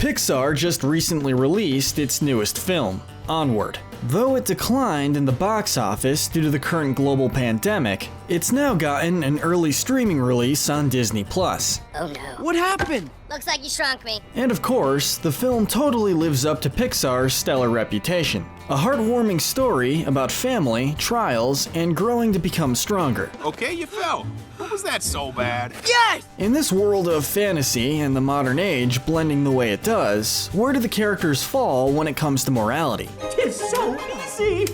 Pixar just recently released its newest film, Onward. Though it declined in the box office due to the current global pandemic, it's now gotten an early streaming release on Disney+. Oh no. What happened? Looks like you shrunk me. And of course, the film totally lives up to Pixar's stellar reputation. A heartwarming story about family, trials, and growing to become stronger. Okay, you fell. What was that so bad? Yes! In this world of fantasy and the modern age blending the way it does, where do the characters fall when it comes to morality? It's so easy!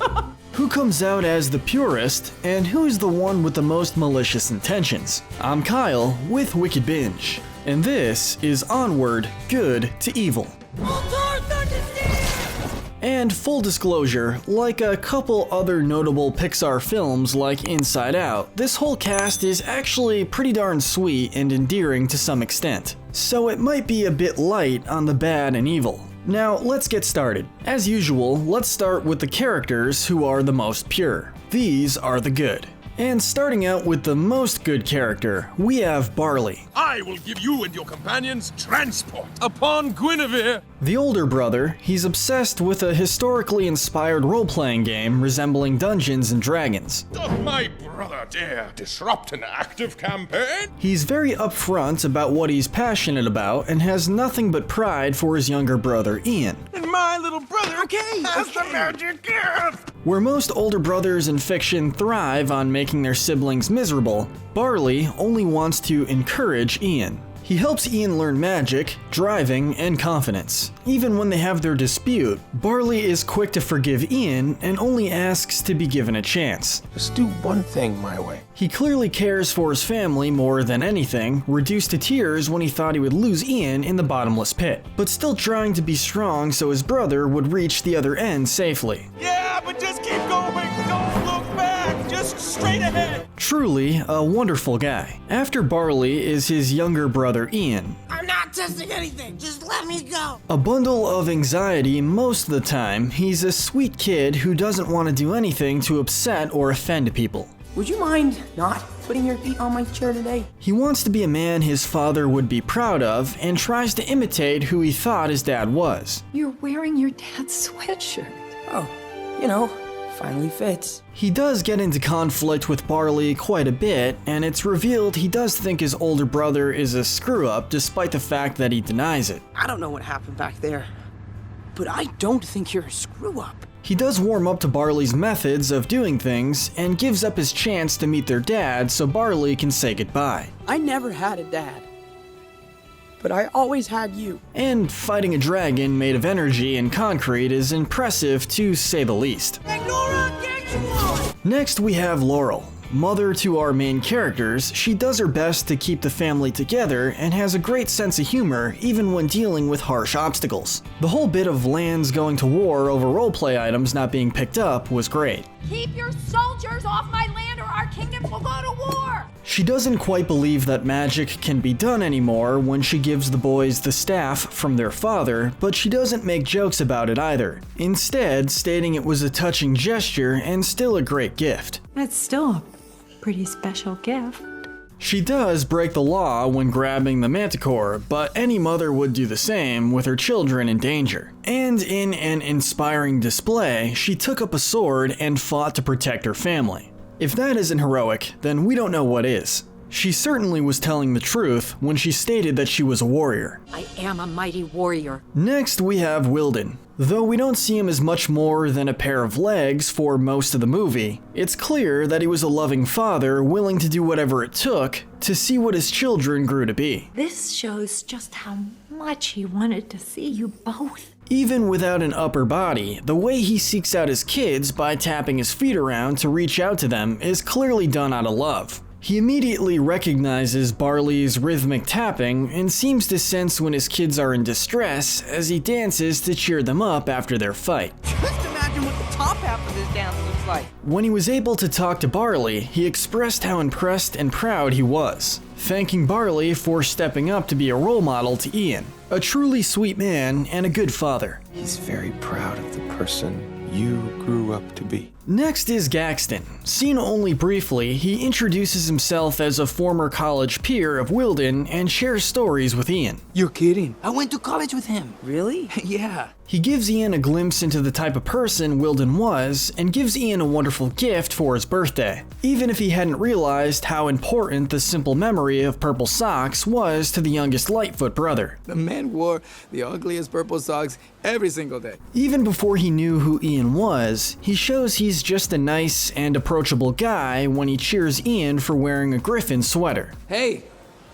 Who comes out as the purest, and who's the one with the most malicious intentions? I'm Kyle with Wicked Binge, and this is Onward, Good to Evil. And full disclosure, like a couple other notable Pixar films like Inside Out, this whole cast is actually pretty darn sweet and endearing to some extent. So it might be a bit light on the bad and evil. Now let's get started. As usual, let's start with the characters who are the most pure. These are the good. And starting out with the most good character, we have Barley. I will give you and your companions transport upon Guinevere. The older brother, he's obsessed with a historically inspired role-playing game resembling Dungeons and Dragons. Doth my brother dare disrupt an active campaign? He's very upfront about what he's passionate about and has nothing but pride for his younger brother Ian. And my little brother has the magic gift. Where most older brothers in fiction thrive on making their siblings miserable, Barley only wants to encourage Ian. He helps Ian learn magic, driving, and confidence. Even when they have their dispute, Barley is quick to forgive Ian and only asks to be given a chance. Just do one thing my way. He clearly cares for his family more than anything, reduced to tears when he thought he would lose Ian in the bottomless pit, but still trying to be strong so his brother would reach the other end safely. Yeah, but just keep going. Don't look back. Just straight ahead. Truly a wonderful guy. After Barley is his younger brother Ian. I'm not testing anything, just let me go! A bundle of anxiety most of the time, he's a sweet kid who doesn't want to do anything to upset or offend people. Would you mind not putting your feet on my chair today? He wants to be a man his father would be proud of and tries to imitate who he thought his dad was. You're wearing your dad's sweatshirt. Oh, you know, finally fits. He does get into conflict with Barley quite a bit, and it's revealed he does think his older brother is a screw-up despite the fact that he denies it. I don't know what happened back there, but I don't think you're a screw-up. He does warm up to Barley's methods of doing things and gives up his chance to meet their dad so Barley can say goodbye. I never had a dad, but I always had you. And fighting a dragon made of energy and concrete is impressive to say the least. Next we have Laurel. Mother to our main characters, she does her best to keep the family together and has a great sense of humor even when dealing with harsh obstacles. The whole bit of lands going to war over roleplay items not being picked up was great. Keep your soldiers off my land or our kingdom will go to war! She doesn't quite believe that magic can be done anymore when she gives the boys the staff from their father, but she doesn't make jokes about it either, instead stating it was a touching gesture and still a great gift. That's still a pretty special gift. She does break the law when grabbing the manticore, but any mother would do the same with her children in danger. And in an inspiring display, she took up a sword and fought to protect her family. If that isn't heroic, then we don't know what is. She certainly was telling the truth when she stated that she was a warrior. I am a mighty warrior. Next we have Wilden. Though we don't see him as much more than a pair of legs for most of the movie, it's clear that he was a loving father willing to do whatever it took to see what his children grew to be. This shows just how much he wanted to see you both. Even without an upper body, the way he seeks out his kids by tapping his feet around to reach out to them is clearly done out of love. He immediately recognizes Barley's rhythmic tapping and seems to sense when his kids are in distress as he dances to cheer them up after their fight. Just imagine what the top half of this dance looks like. When he was able to talk to Barley, he expressed how impressed and proud he was, thanking Barley for stepping up to be a role model to Ian. A truly sweet man and a good father. He's very proud of the person you grew up to be. Next is Gaxton. Seen only briefly, he introduces himself as a former college peer of Wilden and shares stories with Ian. You're kidding. I went to college with him. Really? Yeah. He gives Ian a glimpse into the type of person Wilden was and gives Ian a wonderful gift for his birthday, even if he hadn't realized how important the simple memory of purple socks was to the youngest Lightfoot brother. The man wore the ugliest purple socks every single day. Even before he knew who Ian was, he shows he's just a nice and approachable guy when he cheers Ian for wearing a Griffin sweater. Hey,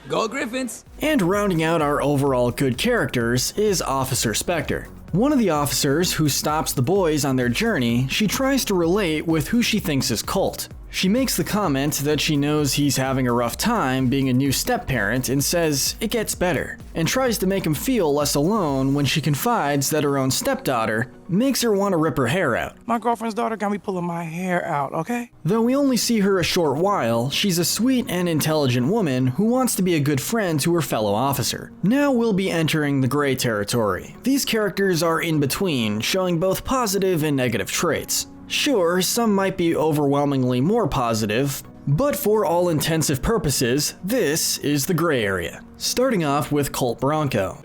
go Griffins! And rounding out our overall good characters is Officer Spectre. One of the officers who stops the boys on their journey, she tries to relate with who she thinks is Colt. She makes the comment that she knows he's having a rough time being a new step-parent and says it gets better, and tries to make him feel less alone when she confides that her own stepdaughter makes her want to rip her hair out. My girlfriend's daughter got me pulling my hair out, okay? Though we only see her a short while, she's a sweet and intelligent woman who wants to be a good friend to her fellow officer. Now we'll be entering the gray territory. These characters are in between, showing both positive and negative traits. Sure, some might be overwhelmingly more positive, but for all intensive purposes, this is the gray area. Starting off with Colt Bronco.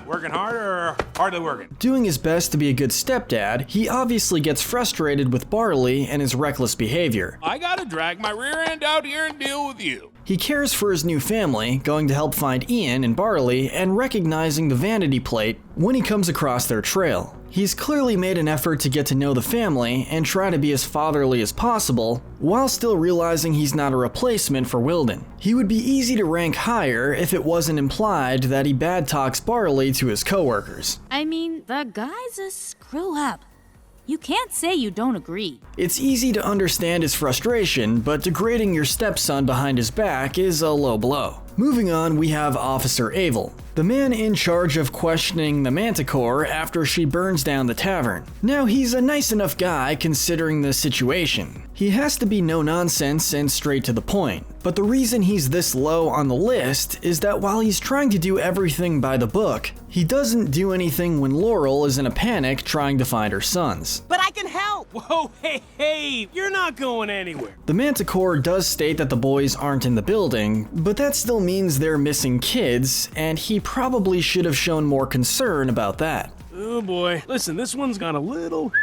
Working hard or hardly working? Doing his best to be a good stepdad, he obviously gets frustrated with Barley and his reckless behavior. I gotta drag my rear end out here and deal with you. He cares for his new family, going to help find Ian and Barley and recognizing the vanity plate when he comes across their trail. He's clearly made an effort to get to know the family and try to be as fatherly as possible, while still realizing he's not a replacement for Wilden. He would be easy to rank higher if it wasn't implied that he bad talks Barley to his coworkers. I mean, the guy's a screw up. You can't say you don't agree. It's easy to understand his frustration, but degrading your stepson behind his back is a low blow. Moving on, we have Officer Abel, the man in charge of questioning the Manticore after she burns down the tavern. Now, he's a nice enough guy considering the situation. He has to be no nonsense and straight to the point, but the reason he's this low on the list is that while he's trying to do everything by the book, he doesn't do anything when Laurel is in a panic trying to find her sons. But I can help! Whoa, hey, you're not going anywhere. The Manticore does state that the boys aren't in the building, but that still means they're missing kids, and he probably should have shown more concern about that. Oh boy, listen, this one's got a little...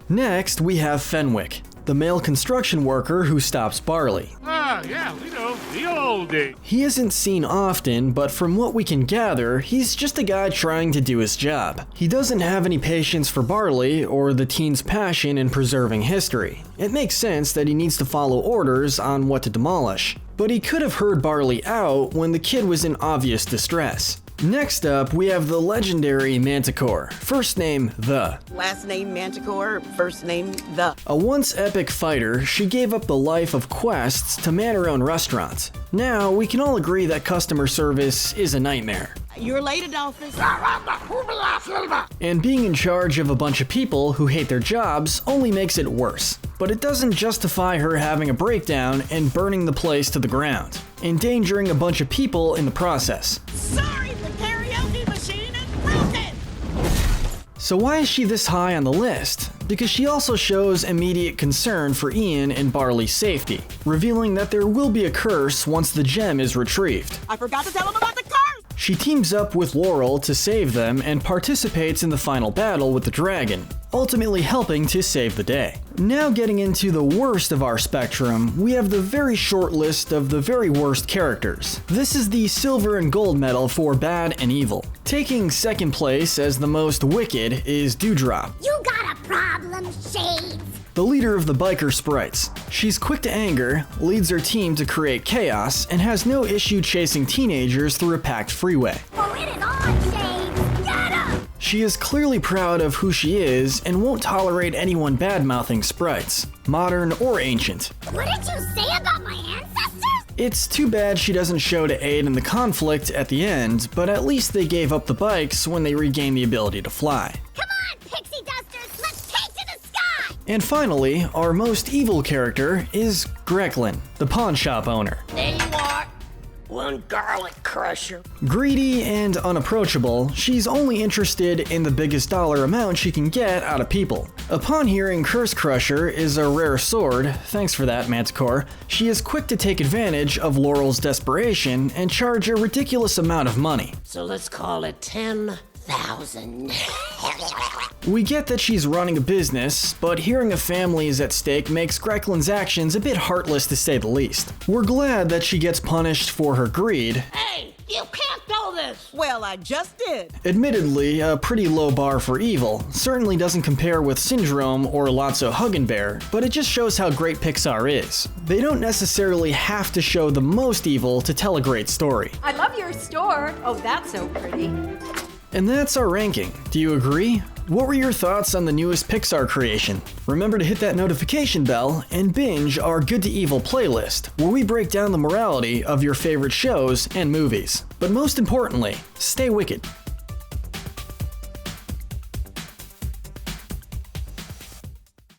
Next, we have Fenwick, the male construction worker who stops Barley. Yeah, we know, the old days. He isn't seen often, but from what we can gather, he's just a guy trying to do his job. He doesn't have any patience for Barley or the teen's passion in preserving history. It makes sense that he needs to follow orders on what to demolish, but he could have heard Barley out when the kid was in obvious distress. Next up, we have the legendary Manticore, first name The. Last name Manticore, first name The. A once epic fighter, she gave up the life of quests to man her own restaurant. Now, we can all agree that customer service is a nightmare. You're late, Adolphus. And being in charge of a bunch of people who hate their jobs only makes it worse. But it doesn't justify her having a breakdown and burning the place to the ground, endangering a bunch of people in the process. Sorry, the karaoke machine is broken! So why is she this high on the list? Because she also shows immediate concern for Ian and Barley's safety, revealing that there will be a curse once the gem is retrieved. I forgot to tell him about the curse! She teams up with Laurel to save them and participates in the final battle with the dragon, ultimately helping to save the day. Now getting into the worst of our spectrum, we have the very short list of the very worst characters. This is the silver and gold medal for bad and evil. Taking second place as the most wicked is Dewdrop. You got a problem, Shades. The leader of the biker sprites. She's quick to anger, leads her team to create chaos, and has no issue chasing teenagers through a packed freeway. Oh, it is on, Shades. Get up! She is clearly proud of who she is and won't tolerate anyone bad-mouthing sprites, modern or ancient. What did you say about my ancestors? It's too bad she doesn't show to aid in the conflict at the end, but at least they gave up the bikes when they regained the ability to fly. Come on, pixie dusters, let's take to the sky! And finally, our most evil character is Greklin, the pawn shop owner. There you are. one garlic crusher. Greedy and unapproachable, she's only interested in the biggest dollar amount she can get out of people. Upon hearing Curse Crusher is a rare sword, thanks for that, Manticore, she is quick to take advantage of Laurel's desperation and charge a ridiculous amount of money. So let's call it 10,000. We get that she's running a business, but hearing a family is at stake makes Grecklin's actions a bit heartless to say the least. We're glad that she gets punished for her greed. Hey, you can't do this! Well, I just did. Admittedly, a pretty low bar for evil, certainly doesn't compare with Syndrome or Lotso Huggenbear, but it just shows how great Pixar is. They don't necessarily have to show the most evil to tell a great story. I love your store. Oh, that's so pretty. And that's our ranking. Do you agree? What were your thoughts on the newest Pixar creation? Remember to hit that notification bell and binge our Good to Evil playlist, where we break down the morality of your favorite shows and movies. But most importantly, stay wicked.